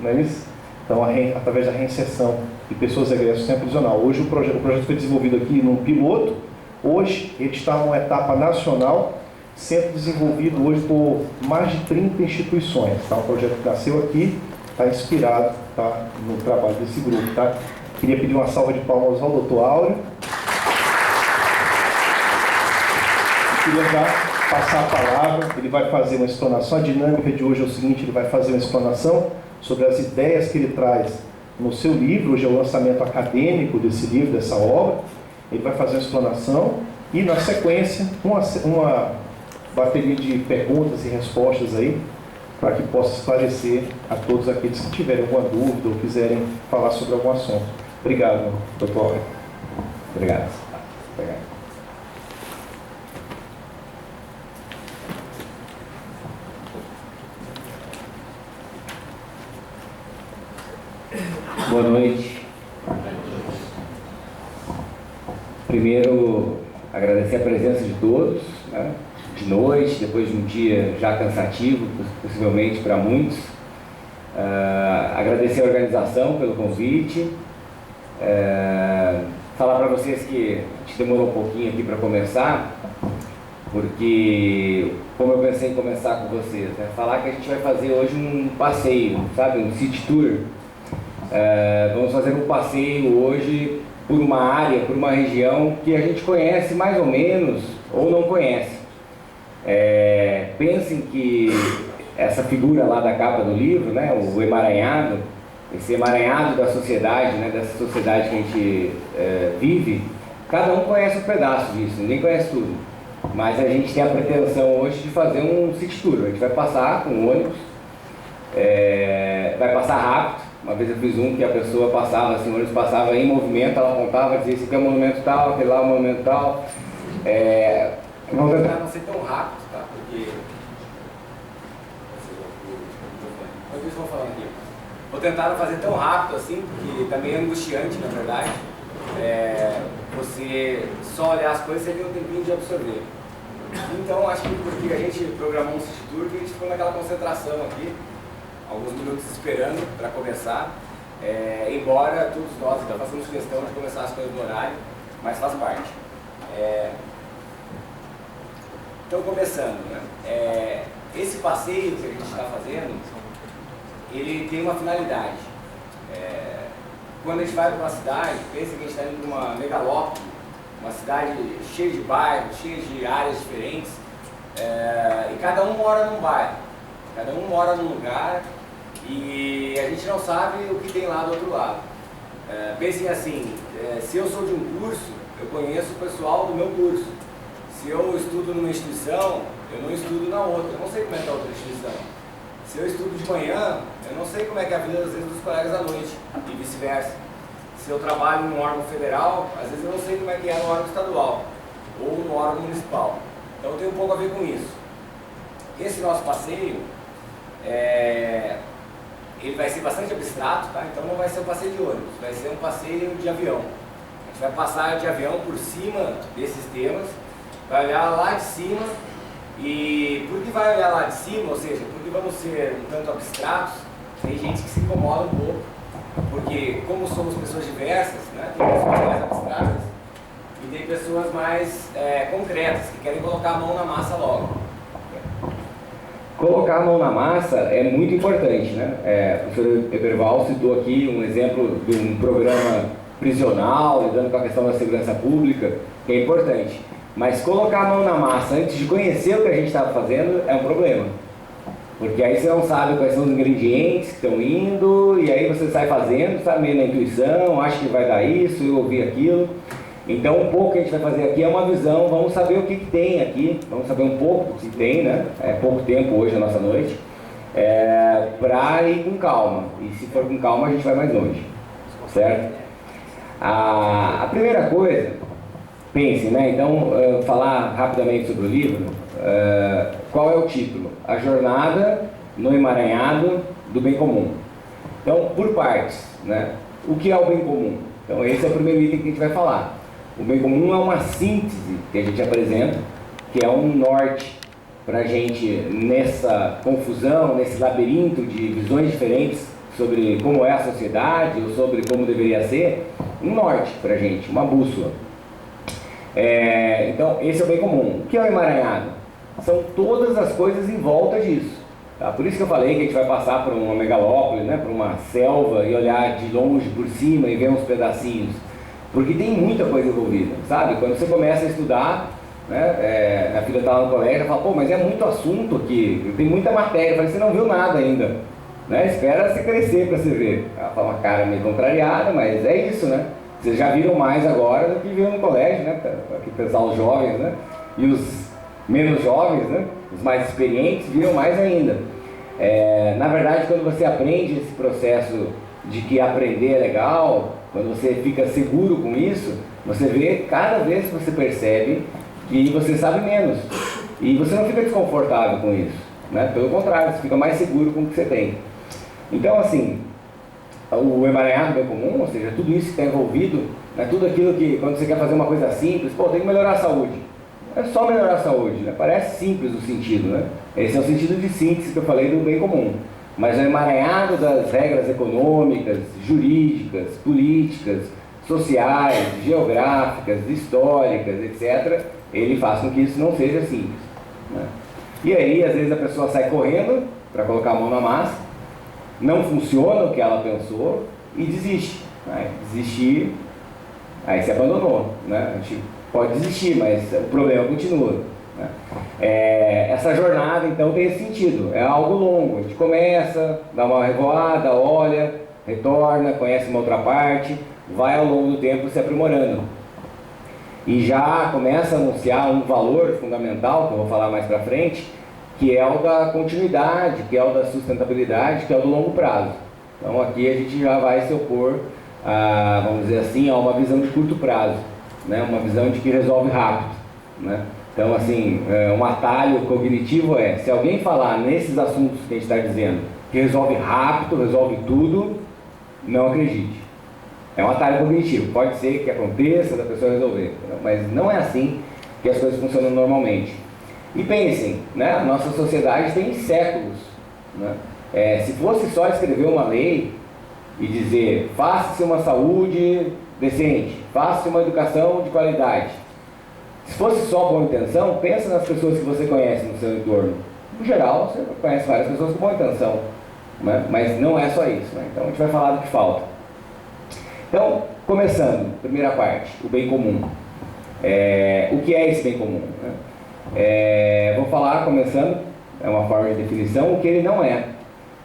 não é isso? Então, através da reinserção de pessoas egressas do sistema prisional. Hoje o projeto foi desenvolvido aqui num piloto, hoje ele está numa etapa nacional, sendo desenvolvido hoje por mais de 30 instituições. Tá? Um projeto que nasceu aqui, está inspirado, tá, no trabalho desse grupo. Tá? Queria pedir uma salva de palmas ao doutor Áureo. Queria já passar a palavra, ele vai fazer uma explanação. A dinâmica de hoje é o seguinte: ele vai fazer uma explanação sobre as ideias que ele traz no seu livro. Hoje é o lançamento acadêmico desse livro, dessa obra. Ele vai fazer uma explanação e, na sequência, uma bateria de perguntas e respostas aí, para que possa esclarecer a todos aqueles que tiverem alguma dúvida ou quiserem falar sobre algum assunto. Obrigado, doutor. Obrigado. Boa noite. Primeiro, agradecer a presença de todos, né? De noite, depois de um dia já cansativo, possivelmente para muitos. Agradecer a organização pelo convite. Falar para vocês que a gente demorou um pouquinho aqui para começar, porque, como eu pensei em começar com vocês, né? Falar que a gente vai fazer hoje um passeio, sabe? Um city tour. Vamos fazer um passeio hoje por uma área, por uma região que a gente conhece mais ou menos ou não conhece. Pensem que essa figura lá da capa do livro, né, o emaranhado, esse emaranhado da sociedade, né, dessa sociedade que a gente vive, cada um conhece um pedaço disso, ninguém conhece tudo. Mas a gente tem a pretensão hoje de fazer um city tour. A gente vai passar com um ônibus, vai passar rápido. Uma vez eu fiz um que a pessoa passava, assim, o ônibus passava em movimento, ela apontava, dizia: esse aqui é o monumento tal, aquele lá é o monumento tal. Vamos tentar não ser tão rápido, tá? Porque... Enquanto isso, vou falando aqui. Vou tentar não fazer tão rápido assim, porque também é angustiante, na verdade. Você só olhar as coisas, você tem um tempinho de absorver. Então, acho que porque a gente programou um city tour, que a gente ficou naquela concentração aqui, alguns minutos esperando para começar, embora todos nós então façamos questão de começar as coisas no horário, mas faz parte. Então, começando, né? Esse passeio que a gente está fazendo, ele tem uma finalidade. Quando a gente vai para uma cidade, pensa que a gente está indo para uma megalópole, uma cidade cheia de bairros, cheia de áreas diferentes, e cada um mora num bairro, cada um mora num lugar, e a gente não sabe o que tem lá do outro lado. Pensem assim, se eu sou de um curso, eu conheço o pessoal do meu curso. Se eu estudo numa instituição, eu não estudo na outra, eu não sei como é que é a outra instituição. Se eu estudo de manhã, eu não sei como é que é a vida, às vezes, dos colegas à noite, e vice-versa. Se eu trabalho num órgão federal, às vezes eu não sei como é que é no órgão estadual, ou no órgão municipal. Então tem um pouco a ver com isso. Esse nosso passeio, ele vai ser bastante abstrato, tá? Então não vai ser um passeio de ônibus, vai ser um passeio de avião. A gente vai passar de avião por cima desses temas, vai olhar lá de cima, e por que vai olhar lá de cima, ou seja, porque vamos ser um tanto abstratos, tem gente que se incomoda um pouco, porque como somos pessoas diversas, né, tem pessoas mais abstratas e tem pessoas mais concretas, que querem colocar a mão na massa logo. Colocar a mão na massa é muito importante, né? O professor Eberval citou aqui um exemplo de um programa prisional, lidando com a questão da segurança pública, que é importante. Mas colocar a mão na massa antes de conhecer o que a gente estava fazendo é um problema. Porque aí você não sabe quais são os ingredientes que estão indo, e aí você sai fazendo, sabe, meio na intuição, acha que vai dar isso, eu ouvi aquilo. Então, um pouco que a gente vai fazer aqui é uma visão, vamos saber o que tem aqui, vamos saber um pouco do que tem, né? É pouco tempo hoje, a nossa noite, para ir com calma. E se for com calma, a gente vai mais longe, certo? A primeira coisa, pense, né? Então, falar rapidamente sobre o livro. Qual é o título? A Jornada no Emaranhado do Bem Comum. Então, por partes, né? O que é o bem comum? Então, esse é o primeiro item que a gente vai falar. O bem comum é uma síntese que a gente apresenta, que é um norte para a gente, nessa confusão, nesse labirinto de visões diferentes sobre como é a sociedade, ou sobre como deveria ser, um norte para a gente, uma bússola. Então, esse é o bem comum. O que é o emaranhado? São todas as coisas em volta disso. Tá? Por isso que eu falei que a gente vai passar por uma megalópole, né, por uma selva e olhar de longe por cima e ver uns pedacinhos. Porque tem muita coisa envolvida, sabe? Quando você começa a estudar, né, a filha estava no colégio, ela fala, pô, mas é muito assunto aqui, tem muita matéria. Eu falei, você não viu nada ainda, né? Espera você crescer para você ver. Ela fala uma cara meio contrariada, mas é isso, né? Vocês já viram mais agora do que viram no colégio, né? Aqui pensar os jovens, né? E os menos jovens, né? Os mais experientes viram mais ainda. Na verdade, quando você aprende esse processo de que aprender é legal, quando você fica seguro com isso, você vê, cada vez que você percebe que você sabe menos. E você não fica desconfortável com isso, né? Pelo contrário, você fica mais seguro com o que você tem. Então, assim, o emaranhado bem comum, ou seja, tudo isso que está envolvido, né? Tudo aquilo que, quando você quer fazer uma coisa simples, pô, tem que melhorar a saúde. É só melhorar a saúde, né? Parece simples o sentido, né? Esse é o sentido de síntese que eu falei do bem comum. Mas o emaranhado das regras econômicas, jurídicas, políticas, sociais, geográficas, históricas, etc., ele faz com que isso não seja simples, né? E aí, às vezes, a pessoa sai correndo para colocar a mão na massa, não funciona o que ela pensou e desiste, né? Desistir, aí se abandonou, né? A gente pode desistir, mas o problema continua, né? Essa jornada, então, tem esse sentido, é algo longo. A gente começa, dá uma revoada, olha, retorna, conhece uma outra parte, vai ao longo do tempo se aprimorando. E já começa a anunciar um valor fundamental, que eu vou falar mais para frente, que é o da continuidade, que é o da sustentabilidade, que é o do longo prazo. Então aqui a gente já vai se opor, vamos dizer assim, a uma visão de curto prazo, né? Uma visão de que resolve rápido, né? Então, assim, um atalho cognitivo se alguém falar nesses assuntos que a gente está dizendo, que resolve rápido, resolve tudo, não acredite. É um atalho cognitivo, pode ser que aconteça da pessoa resolver, mas não é assim que as coisas funcionam normalmente. E pensem, né, a nossa sociedade tem séculos, né? Se fosse só escrever uma lei e dizer, faça-se uma saúde decente, faça-se uma educação de qualidade. Se fosse só boa intenção, pensa nas pessoas que você conhece no seu entorno. No geral, você conhece várias pessoas com boa intenção, né? Mas não é só isso, né? Então a gente vai falar do que falta. Então, começando, primeira parte, o bem comum. O que é esse bem comum, né? Vou falar, começando, é uma forma de definição, o que ele não é.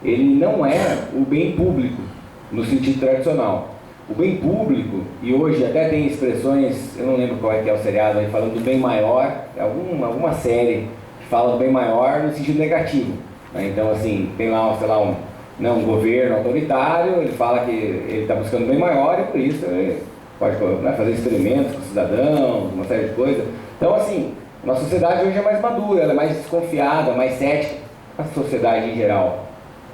Ele não é o bem público, no sentido tradicional. O bem público, e hoje até tem expressões, eu não lembro qual é que é o seriado, aí, falando do bem maior, alguma série que fala do bem maior no sentido negativo, né? Então, assim, tem lá, sei lá, um governo autoritário, ele fala que ele está buscando bem maior e por isso ele pode, né, fazer experimentos com cidadãos, uma série de coisas. Então, assim, a nossa sociedade hoje é mais madura, ela é mais desconfiada, mais cética, a sociedade em geral,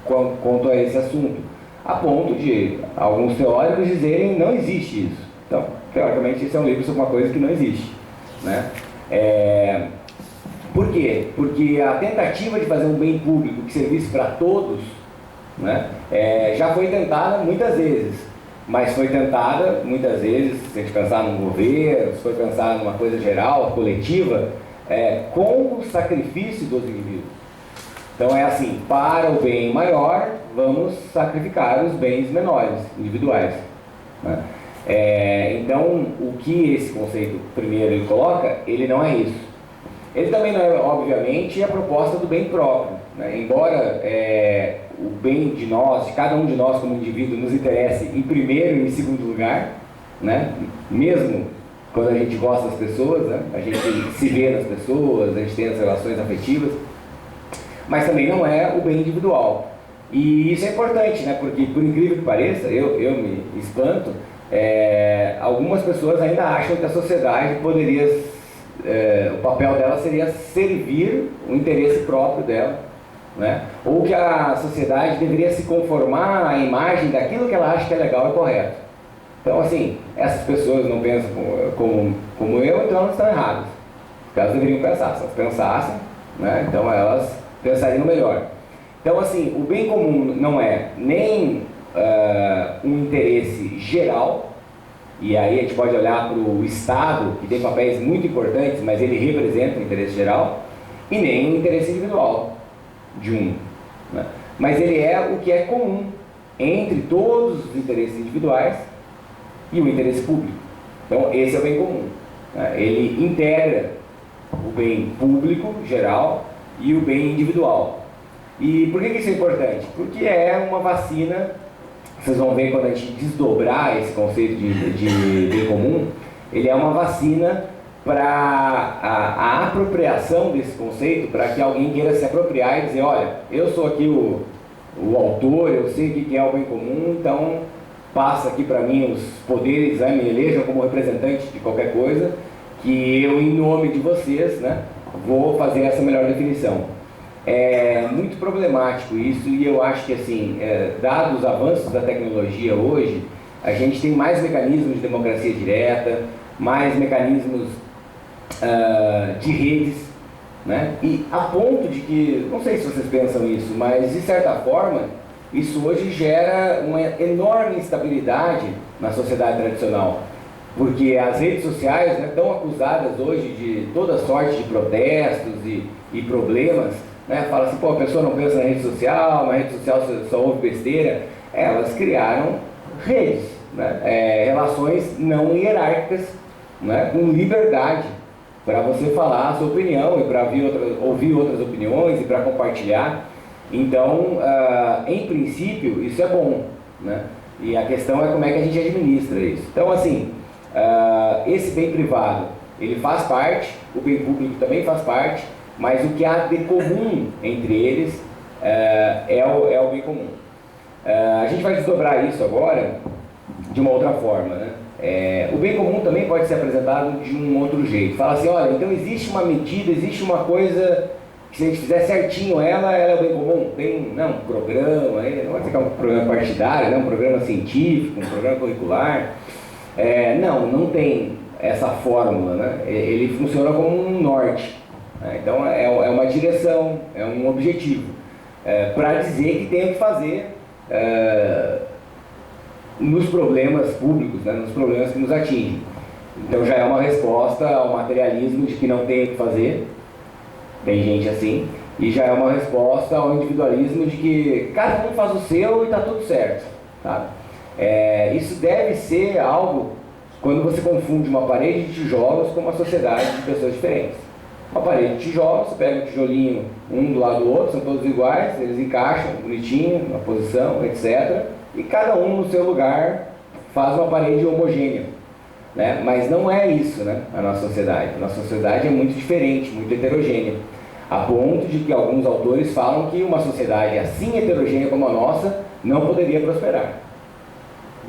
quanto a esse assunto, a ponto de alguns teóricos dizerem não existe isso. Então, teoricamente, esse é um livro sobre uma coisa que não existe, né? Por quê? Porque a tentativa de fazer um bem público que servisse para todos, né, já foi tentada muitas vezes, mas foi tentada muitas vezes, se a gente pensar num governo, se for pensar numa coisa geral, coletiva, com o sacrifício dos indivíduos. Então é assim, para o bem maior, vamos sacrificar os bens menores, individuais, né? Então, o que esse conceito primeiro ele coloca, ele não é isso. Ele também não é, obviamente, a proposta do bem próprio, né? Embora o bem de nós, de cada um de nós como indivíduo, nos interesse em primeiro e em segundo lugar, né? Mesmo quando a gente gosta das pessoas, né? A gente se vê nas pessoas, a gente tem as relações afetivas, mas também não é o bem individual. E isso é importante, né? Porque, por incrível que pareça, eu me espanto, algumas pessoas ainda acham que a sociedade poderia, o papel dela seria servir o interesse próprio dela, né? Ou que a sociedade deveria se conformar à imagem daquilo que ela acha que é legal e correto. Então, assim, essas pessoas não pensam como eu, então elas estão erradas. Elas deveriam pensar, se elas pensassem, né? Então elas pensariam melhor. Então, assim, o bem comum não é nem um interesse geral, e aí a gente pode olhar para o Estado, que tem papéis muito importantes, mas ele representa o interesse geral, e nem o interesse individual de um, né? Mas ele é o que é comum entre todos os interesses individuais e o interesse público. Então, esse é o bem comum, né? Ele integra o bem público, geral, e o bem individual. E por que isso é importante? Porque é uma vacina, vocês vão ver quando a gente desdobrar esse conceito de bem comum, ele é uma vacina para a apropriação desse conceito, para que alguém queira se apropriar e dizer, olha, eu sou aqui o autor, eu sei o que é o bem comum, então passa aqui para mim os poderes, né, me elejam como representante de qualquer coisa, que eu, em nome de vocês, né, vou fazer essa melhor definição. É muito problemático isso, e eu acho que, assim, dados os avanços da tecnologia hoje, a gente tem mais mecanismos de democracia direta, mais mecanismos de redes, né? E a ponto de que, não sei se vocês pensam isso, mas de certa forma, isso hoje gera uma enorme instabilidade na sociedade tradicional, porque as redes sociais, né, estão acusadas hoje de toda sorte de protestos e problemas, né? Fala assim, pô, a pessoa não pensa na rede social só ouve besteira. Elas criaram redes, né? Relações não hierárquicas, né? Com liberdade para você falar a sua opinião e para ouvir outras opiniões e para compartilhar. Então, em princípio, isso é bom, né? E a questão é como é que a gente administra isso. Então, assim, esse bem privado, ele faz parte, o bem público também faz parte, mas o que há de comum entre eles é o bem comum. A gente vai desdobrar isso agora de uma outra forma, né? O bem comum também pode ser apresentado de um outro jeito. Fala assim, olha, então existe uma medida, existe uma coisa que se a gente fizer certinho ela é o bem comum. Tem um programa, não vai ser que é um programa partidário, né? Um programa científico, um programa curricular. Não tem essa fórmula, né? Ele funciona como um norte. Então é uma direção, é um objetivo, para dizer que tem o que fazer nos problemas públicos, né, nos problemas que nos atingem. Então já é uma resposta ao materialismo de que não tem o que fazer, tem gente assim, e já é uma resposta ao individualismo de que cada um faz o seu e está tudo certo, tá? Isso deve ser algo quando você confunde uma parede de tijolos com uma sociedade de pessoas diferentes. Uma parede de tijolos, você pega um tijolinho um do lado do outro, são todos iguais, eles encaixam bonitinho, na posição, etc. E cada um no seu lugar faz uma parede homogênea, né? Mas não é isso, né, a nossa sociedade. A nossa sociedade é muito diferente, muito heterogênea, a ponto de que alguns autores falam que uma sociedade assim heterogênea como a nossa não poderia prosperar,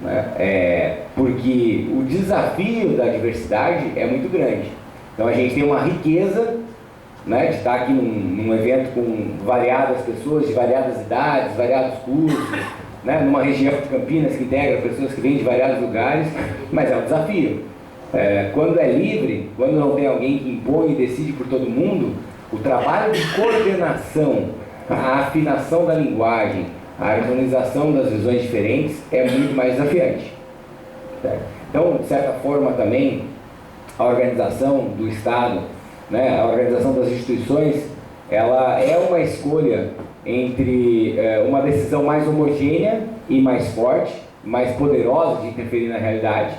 né? Porque o desafio da diversidade é muito grande. Então a gente tem uma riqueza, né, de estar aqui num evento com variadas pessoas, de variadas idades, variados cursos, né, numa região de Campinas que integra pessoas que vêm de variados lugares, mas é um desafio. Quando é livre, quando não tem alguém que impõe e decide por todo mundo, o trabalho de coordenação, a afinação da linguagem, a harmonização das visões diferentes é muito mais desafiante. Então, de certa forma também, a organização do Estado, né, a organização das instituições, ela é uma escolha entre uma decisão mais homogênea e mais forte, mais poderosa de interferir na realidade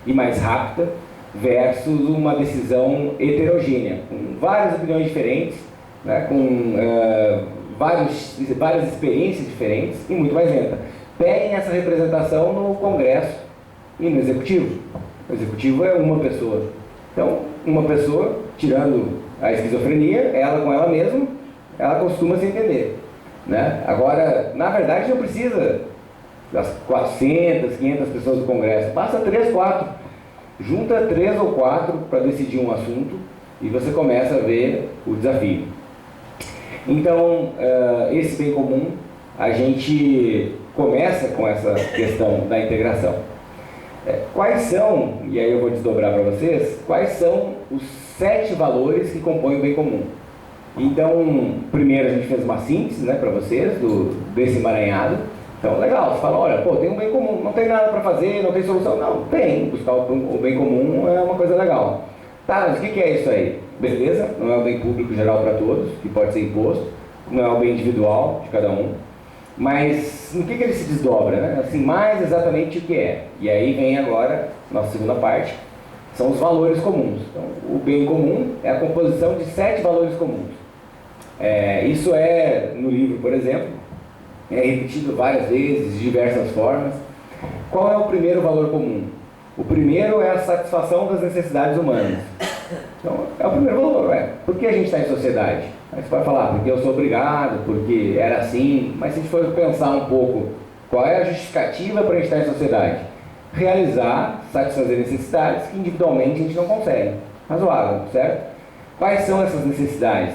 e mais rápida, versus uma decisão heterogênea, com várias opiniões diferentes, né, com várias experiências diferentes e muito mais lenta. Peguem essa representação no Congresso e no Executivo. O Executivo é uma pessoa. Então, uma pessoa, tirando a esquizofrenia, ela com ela mesma, ela costuma se entender, né? Agora, na verdade, não precisa das 400, 500 pessoas do Congresso. Passa 3, 4. Junta 3 ou 4 para decidir um assunto e você começa a ver o desafio. Então, esse bem comum, a gente começa com essa questão da integração. Quais são, e aí eu vou desdobrar para vocês, quais são os 7 valores que compõem o bem comum? Então, primeiro a gente fez uma síntese, né, para vocês desse emaranhado. Então, legal, você fala, olha, pô, tem um bem comum, não tem nada para fazer, não tem solução. Não, tem, buscar o bem comum é uma coisa legal. Tá, mas o que é isso aí? Beleza, não é o bem público geral para todos, que pode ser imposto, não é o bem individual de cada um, mas no que ele se desdobra, né? Assim, mais exatamente o que é. E aí vem agora, nossa segunda parte, são os valores comuns. Então, o bem comum é a composição de 7 valores comuns. Isso é, no livro, por exemplo, é repetido várias vezes, de diversas formas. Qual é o primeiro valor comum? O primeiro é a satisfação das necessidades humanas. Então, é o primeiro valor. Por que a gente está em sociedade? Aí você vai falar, porque eu sou obrigado, porque era assim. Mas se a gente for pensar um pouco, qual é a justificativa para a gente estar em sociedade? Realizar, satisfazer necessidades que individualmente a gente não consegue. Razoável, certo? Quais são essas necessidades?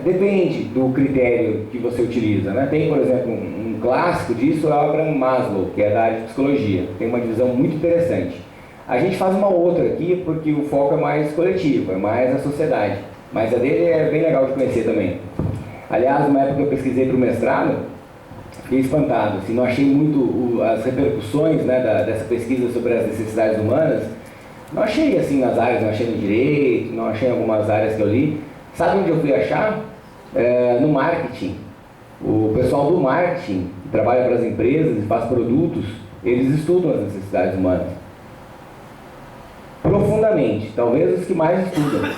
Depende do critério que você utiliza, né? Tem, por exemplo, um clássico disso é o Abraham Maslow, que é da área de psicologia. Tem uma divisão muito interessante. A gente faz uma outra aqui porque o foco é mais coletivo, é mais a sociedade. Mas a dele é bem legal de conhecer também. Aliás, numa época que eu pesquisei para o mestrado, fiquei espantado. Assim, não achei muito as repercussões, né, dessa pesquisa sobre as necessidades humanas. Não achei assim nas áreas, não achei no direito, não achei em algumas áreas que eu li. Sabe onde eu fui achar? No marketing. O pessoal do marketing, que trabalha para as empresas e faz produtos, eles estudam as necessidades humanas. Profundamente, talvez os que mais estudam.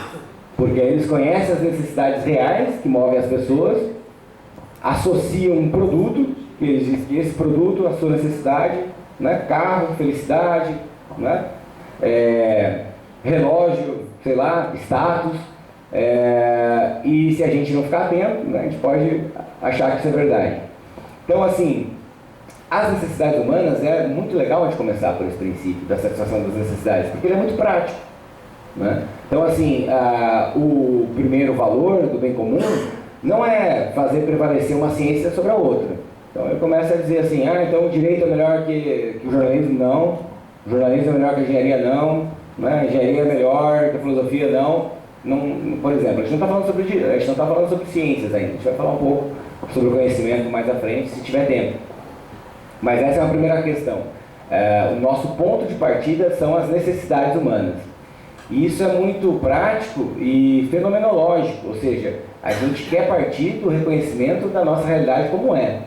Porque eles conhecem as necessidades reais que movem as pessoas, associam um produto, que eles dizem que esse produto, a sua necessidade, né? Carro, felicidade, né? Relógio, sei lá, status. E se a gente não ficar atento, né, a gente pode achar que isso é verdade. Então, assim, as necessidades humanas é muito legal a gente começar por esse princípio da satisfação das necessidades, porque ele é muito prático, né? Então, assim, o primeiro valor do bem comum não é fazer prevalecer uma ciência sobre a outra. Então, ele começa a dizer assim, então o direito é melhor que o jornalismo, não. O jornalismo é melhor que a engenharia, não. Né? A engenharia é melhor que a filosofia, não. Por exemplo, a gente não está falando sobre direito, a gente não está falando sobre ciências ainda. A gente vai falar um pouco sobre o conhecimento mais à frente, se tiver tempo. Mas essa é a primeira questão. O nosso ponto de partida são as necessidades humanas. E isso é muito prático e fenomenológico, ou seja, a gente quer partir do reconhecimento da nossa realidade como é.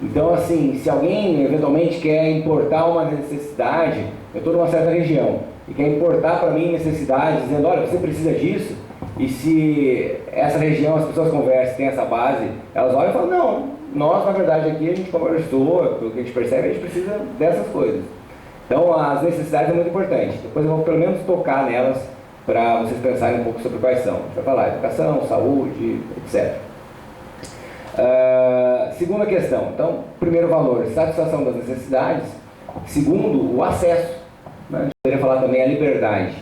Então, assim, se alguém eventualmente quer importar uma necessidade, eu estou numa certa região, e quer importar para mim necessidades, dizendo, olha, você precisa disso, e se essa região, as pessoas conversam, tem essa base, elas olham e falam, não, nós, na verdade, aqui a gente conversou, pelo que a gente percebe, a gente precisa dessas coisas. Então, as necessidades é muito importante. Depois eu vou pelo menos tocar nelas para vocês pensarem um pouco sobre quais são. A gente vai falar educação, saúde, etc. Segunda questão. Então, primeiro valor, satisfação das necessidades. Segundo, o acesso. Né? A gente poderia falar também a liberdade.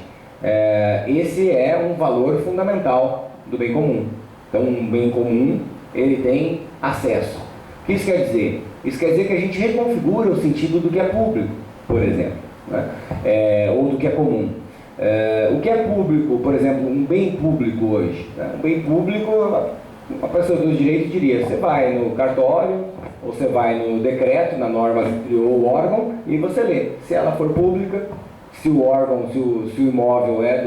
Esse é um valor fundamental do bem comum. Então, um bem comum, ele tem acesso. O que isso quer dizer? Isso quer dizer que a gente reconfigura o sentido do que é público, por exemplo, né? Ou do que é comum. O que é público, por exemplo, um bem público hoje? Né? Um bem público, uma pessoa do direito diria, você vai no cartório, ou você vai no decreto, na norma que criou o órgão, e você lê. Se ela for pública, se o órgão, se o imóvel é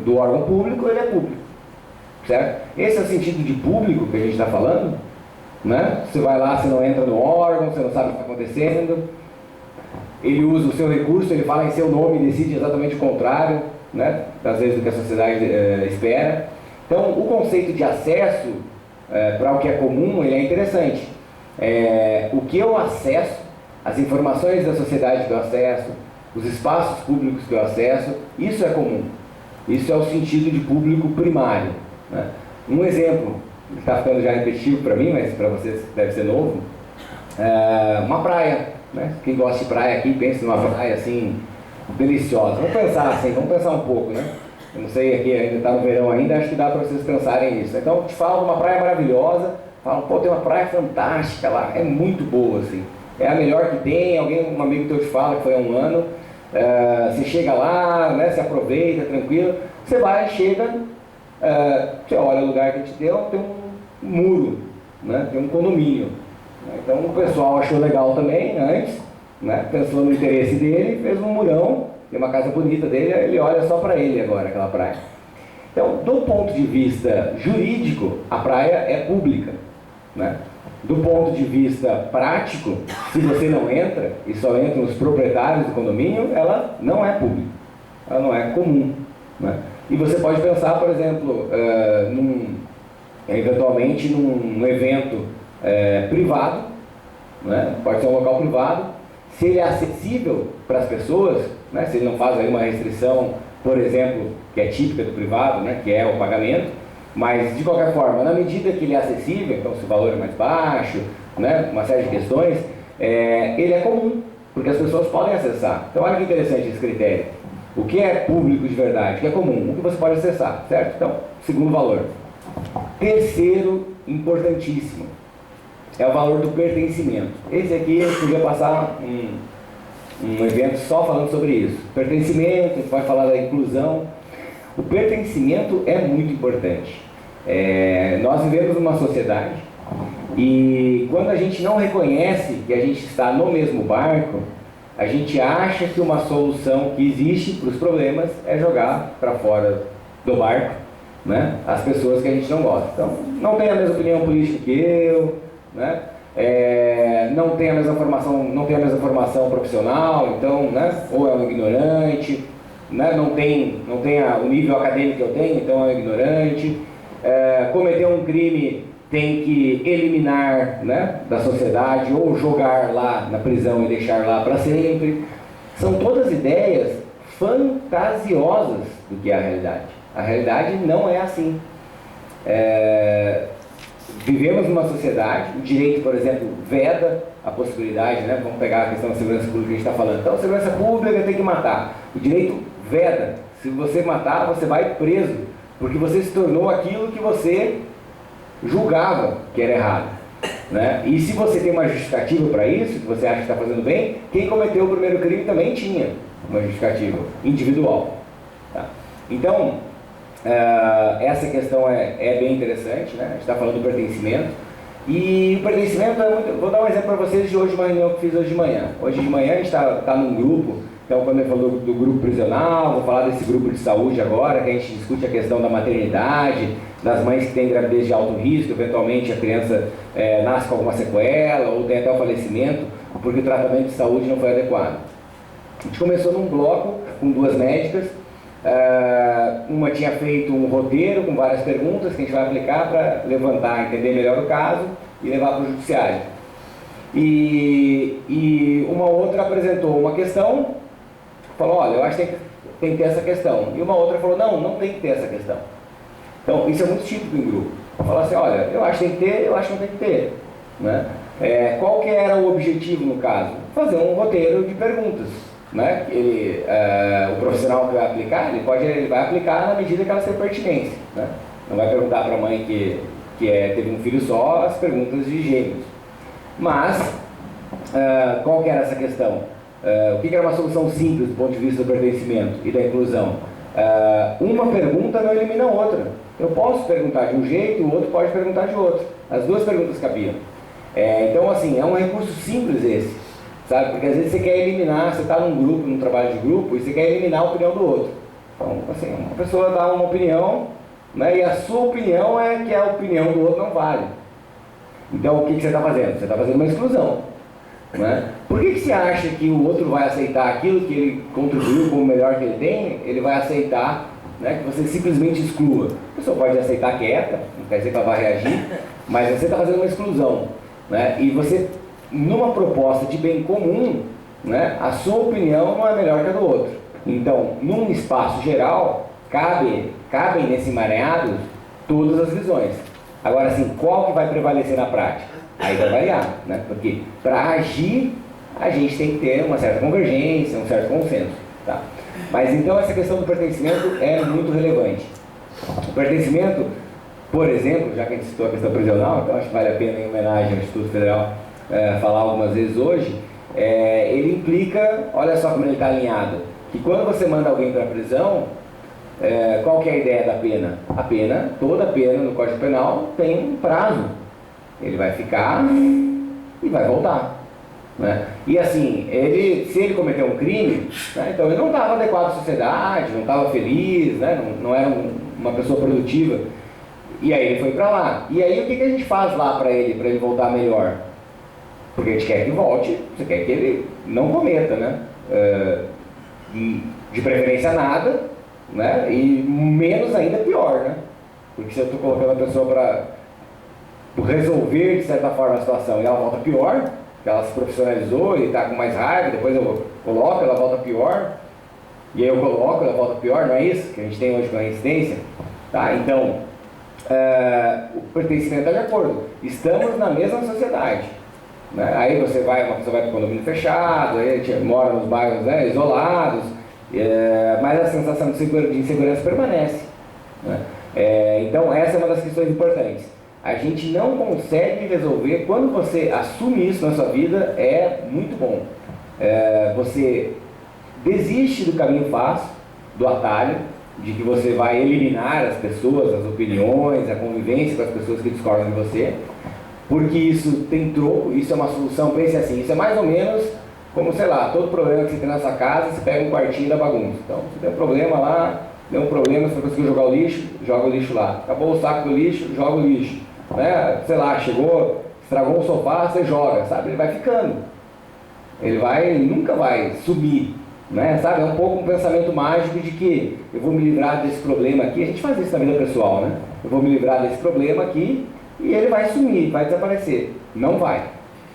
do órgão público, ele é público. Certo? Esse é o sentido de público que a gente está falando, né? Você vai lá, você não entra no órgão, você não sabe o que está acontecendo, ele usa o seu recurso, ele fala em seu nome e decide exatamente o contrário, né? Às vezes do que a sociedade espera. Então, o conceito de acesso para o que é comum, ele é interessante. O que eu acesso, as informações da sociedade que eu acesso, os espaços públicos que eu acesso, isso é comum. Isso é o sentido de público primário. Né? Um exemplo, está ficando já repetitivo para mim, mas para vocês deve ser novo, uma praia. Né? Quem gosta de praia aqui, pensa numa praia assim, deliciosa. Vamos pensar assim, vamos pensar um pouco, né? Eu não sei, aqui ainda está no verão ainda, acho que dá para vocês pensarem nisso. Então, eu te falo de uma praia maravilhosa, falo, pô, tem uma praia fantástica lá, é muito boa, assim. É a melhor que tem, um amigo teu te fala que foi há um ano, você chega lá, né, se aproveita, tranquilo, você vai, chega, Você olha o lugar que a gente deu, tem um muro, né? Tem um condomínio. Então o pessoal achou legal também antes, né? Pensou no interesse dele, fez um murão, tem uma casa bonita dele, ele olha só para ele agora, aquela praia. Então, do ponto de vista jurídico, a praia é pública, né? Do ponto de vista prático, se você não entra, e só entram os proprietários do condomínio, ela não é pública, ela não é comum, né? E você pode pensar, por exemplo, eventualmente num evento privado, né? Pode ser um local privado, se ele é acessível para as pessoas, né? Se ele não faz aí uma restrição, por exemplo, que é típica do privado, né? Que é o pagamento, mas de qualquer forma, na medida que ele é acessível, então se o valor é mais baixo, né? Uma série de questões, ele é comum, porque as pessoas podem acessar. Então olha que interessante esse critério. O que é público de verdade, o que é comum, o que você pode acessar, certo? Então, segundo valor. Terceiro, importantíssimo, é o valor do pertencimento. Esse aqui eu podia passar um evento só falando sobre isso. Pertencimento, a gente vai falar da inclusão. O pertencimento é muito importante. Nós vivemos numa sociedade e quando a gente não reconhece que a gente está no mesmo barco, a gente acha que uma solução que existe para os problemas é jogar para fora do barco, né, as pessoas que a gente não gosta. Então, não tem a mesma opinião política que eu, né, não tem a mesma formação profissional, então, né, ou é um ignorante, né, não tem o nível acadêmico que eu tenho, então é um ignorante, cometeu um crime, tem que eliminar, né, da sociedade ou jogar lá na prisão e deixar lá para sempre. São todas ideias fantasiosas do que é a realidade. A realidade não é assim. Vivemos numa sociedade, o direito, por exemplo, veda a possibilidade, né, vamos pegar a questão da segurança pública que a gente está falando. Então, a segurança pública tem que matar. O direito veda. Se você matar, você vai preso, porque você se tornou aquilo que você julgava que era errado, né? E se você tem uma justificativa para isso, que você acha que está fazendo bem, quem cometeu o primeiro crime também tinha uma justificativa individual, tá? Então, essa questão é bem interessante, né? A gente está falando do pertencimento, e o pertencimento é muito... Vou dar um exemplo para vocês de hoje, uma reunião que fiz hoje de manhã. Hoje de manhã a gente está num grupo. Então, quando ele falou do grupo prisional, vou falar desse grupo de saúde agora, que a gente discute a questão da maternidade, das mães que têm gravidez de alto risco, eventualmente a criança nasce com alguma sequela, ou tem até o falecimento, porque o tratamento de saúde não foi adequado. A gente começou num bloco com duas médicas, uma tinha feito um roteiro com várias perguntas que a gente vai aplicar para levantar, entender melhor o caso e levar para o judiciário. E uma outra apresentou uma questão, falou, olha, eu acho que tem que ter essa questão. E uma outra falou, não tem que ter essa questão. Então, isso é muito típico em grupo. Falar assim, olha, eu acho que tem que ter, eu acho que não tem que ter, né? Qual que era o objetivo no caso? Fazer um roteiro de perguntas, né? O profissional que vai aplicar, ele vai aplicar na medida que ela ser pertinente, né? Não vai perguntar para a mãe que teve um filho só as perguntas de gêmeos. Mas, qual que era essa questão? O que era uma solução simples do ponto de vista do pertencimento e da inclusão? Uma pergunta não elimina a outra. Eu posso perguntar de um jeito, o outro pode perguntar de outro. As duas perguntas cabiam. Então, assim, é um recurso simples esse, sabe? Porque às vezes você quer eliminar, você está num grupo, num trabalho de grupo, e você quer eliminar a opinião do outro. Então, assim, uma pessoa dá uma opinião, né, e a sua opinião é que a opinião do outro não vale. Então, o que você está fazendo? Você está fazendo uma exclusão, né? Por que você acha que o outro vai aceitar aquilo que ele contribuiu com o melhor que ele tem? Ele vai aceitar, né, que você simplesmente exclua. A pessoa pode aceitar quieta, não quer dizer que ela vai reagir, mas você está fazendo uma exclusão, né? E você, numa proposta de bem comum, né, a sua opinião não é melhor que a do outro. Então, num espaço geral, cabem nesse emaranhado todas as visões. Agora, assim, qual que vai prevalecer na prática? Aí vai variar, né? Porque para agir, a gente tem que ter uma certa convergência, um certo consenso, tá? Mas então essa questão do pertencimento é muito relevante. O pertencimento, por exemplo, já que a gente citou a questão prisional, então acho que vale a pena, em homenagem ao Instituto Federal, falar algumas vezes hoje, ele implica, olha só como ele está alinhado, que quando você manda alguém para a prisão, Qual que é a ideia da pena? A pena, toda pena no Código Penal tem um prazo. Ele vai ficar e vai voltar. Né? E assim, se ele cometeu um crime, né, então ele não estava adequado à sociedade, não estava feliz, né, não era uma pessoa produtiva, e aí ele foi para lá. E aí o que a gente faz lá para ele voltar melhor? Porque a gente quer que volte, você quer que ele não cometa, né? De preferência nada, né? E menos ainda pior, né? Porque se eu estou colocando a pessoa para resolver de certa forma a situação e ela volta pior, que ela se profissionalizou e está com mais raiva, depois eu coloco, ela volta pior, e aí eu coloco, ela volta pior, não é isso que a gente tem hoje com a reincidência? Tá? Então, o pertencimento está de acordo, estamos na mesma sociedade, né? Aí uma pessoa vai para o condomínio fechado, aí a gente mora nos bairros, né, isolados, mas a sensação de insegurança permanece, né? Então essa é uma das questões importantes. A gente não consegue resolver. Quando você assume isso na sua vida, é muito bom. Você desiste do caminho fácil, do atalho, de que você vai eliminar as pessoas, as opiniões, a convivência com as pessoas que discordam de você, porque isso tem troco, isso é uma solução. Pense assim, isso é mais ou menos como, sei lá, todo problema que você tem na sua casa, você pega um quartinho da bagunça. Então, você tem um problema lá, deu um problema, você não conseguiu jogar o lixo, joga o lixo lá. Acabou o saco do lixo, joga o lixo. Né? Sei lá, chegou, estragou um sofá, você joga, sabe? Ele vai ficando. Ele nunca vai sumir, né? Sabe? É um pouco um pensamento mágico de que eu vou me livrar desse problema aqui. A gente faz isso na vida pessoal, né? Eu vou me livrar desse problema aqui e ele vai sumir, vai desaparecer. Não vai.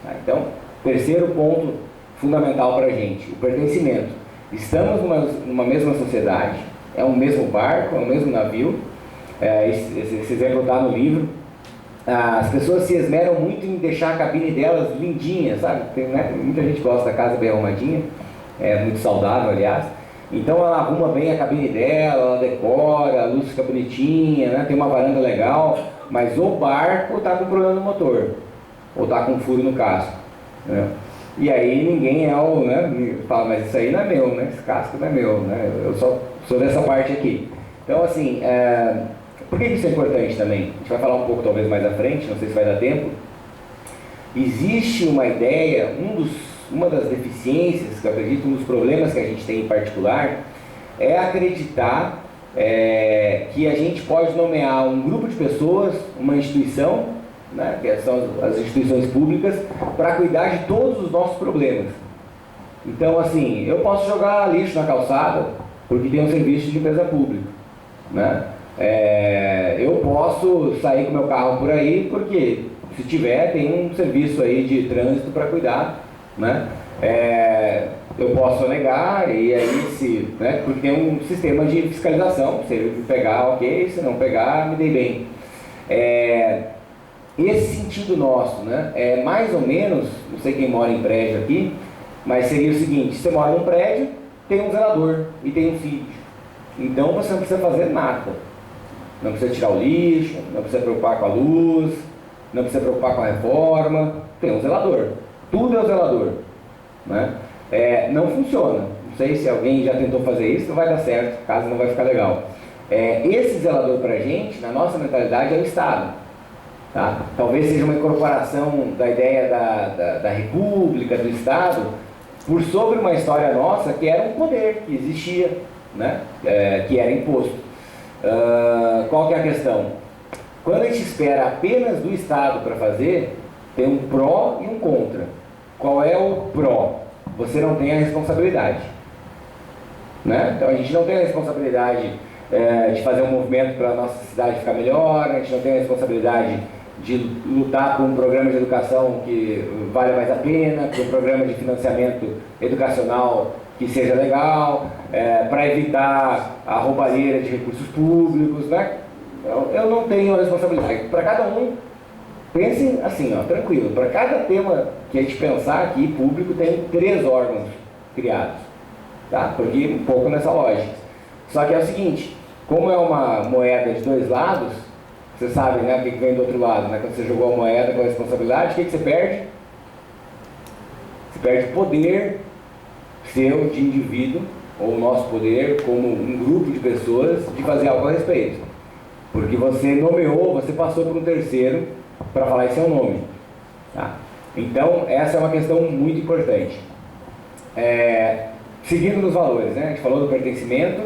Tá? Então, terceiro ponto fundamental para a gente, o pertencimento. Estamos numa mesma sociedade, é o mesmo barco, é o mesmo navio. Esse exemplo está no livro. As pessoas se esmeram muito em deixar a cabine delas lindinha, sabe? Né? Muita gente gosta da casa bem arrumadinha, é muito saudável, aliás. Então ela arruma bem a cabine dela, ela decora, a luz fica bonitinha, né? Tem uma varanda legal, mas o barco está com problema no motor, ou está com um furo no casco, né? E aí ninguém fala, mas isso aí não é meu, né? Esse casco não é meu, né? Eu só sou dessa parte aqui. Então assim, por que isso é importante também? A gente vai falar um pouco talvez mais à frente, não sei se vai dar tempo. Existe uma ideia, uma das deficiências, que eu acredito, um dos problemas que a gente tem em particular, é acreditar que a gente pode nomear um grupo de pessoas, uma instituição, né, que são as instituições públicas, para cuidar de todos os nossos problemas. Então assim, eu posso jogar lixo na calçada, porque tem um serviço de limpeza pública, né? Eu posso sair com meu carro por aí, porque se tiver, tem um serviço aí de trânsito para cuidar, né? Eu posso negar, e aí né, porque tem um sistema de fiscalização, se ele pegar, ok, se não pegar, me dei bem. Esse sentido nosso, né, é mais ou menos, não sei quem mora em prédio aqui, mas seria o seguinte: você mora num prédio, tem um zelador e tem um síndico, então você não precisa fazer nada. Não precisa tirar o lixo, não precisa preocupar com a luz, não precisa preocupar com a reforma, tem um zelador. Tudo é o zelador, né? Não funciona. Não sei se alguém já tentou fazer isso, não vai dar certo, a casa não vai ficar legal. Esse zelador para a gente, na nossa mentalidade, é o Estado. Tá? Talvez seja uma incorporação da ideia da República, do Estado, por sobre uma história nossa que era um poder que existia, né? Que era imposto. Qual que é a questão? Quando a gente espera apenas do Estado para fazer, tem um pró e um contra. Qual é o pró? Você não tem a responsabilidade, né? Então a gente não tem a responsabilidade de fazer um movimento para a nossa cidade ficar melhor, a gente não tem a responsabilidade de lutar por um programa de educação que vale mais a pena, por um programa de financiamento educacional que seja legal, para evitar a roubalheira de recursos públicos, né? Eu não tenho a responsabilidade. Para cada um, pense assim, tranquilo, para cada tema que a gente pensar aqui, público, tem 3 órgãos criados, tá? Porque um pouco nessa lógica. Só que é o seguinte, como é uma moeda de 2 lados, você sabe, né, o que vem do outro lado, né? Quando você jogou a moeda com a responsabilidade, o que você perde? Você perde o poder seu de indivíduo ou o nosso poder, como um grupo de pessoas, de fazer algo a respeito. Porque você nomeou, você passou por um terceiro para falar em seu nome. Tá? Então, essa é uma questão muito importante. Seguindo nos valores, né? A gente falou do pertencimento,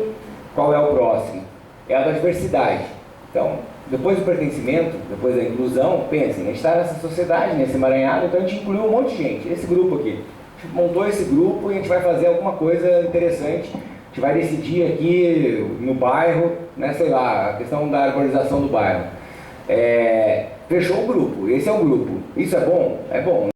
qual é o próximo? É a da diversidade. Então, depois do pertencimento, depois da inclusão, pensem, a gente está nessa sociedade, nesse emaranhado, então a gente incluiu um monte de gente, esse grupo aqui. A gente montou esse grupo e a gente vai fazer alguma coisa interessante, a gente vai decidir aqui no bairro, né, sei lá, a questão da arborização do bairro. Fechou o grupo, esse é o grupo. Isso é bom? É bom,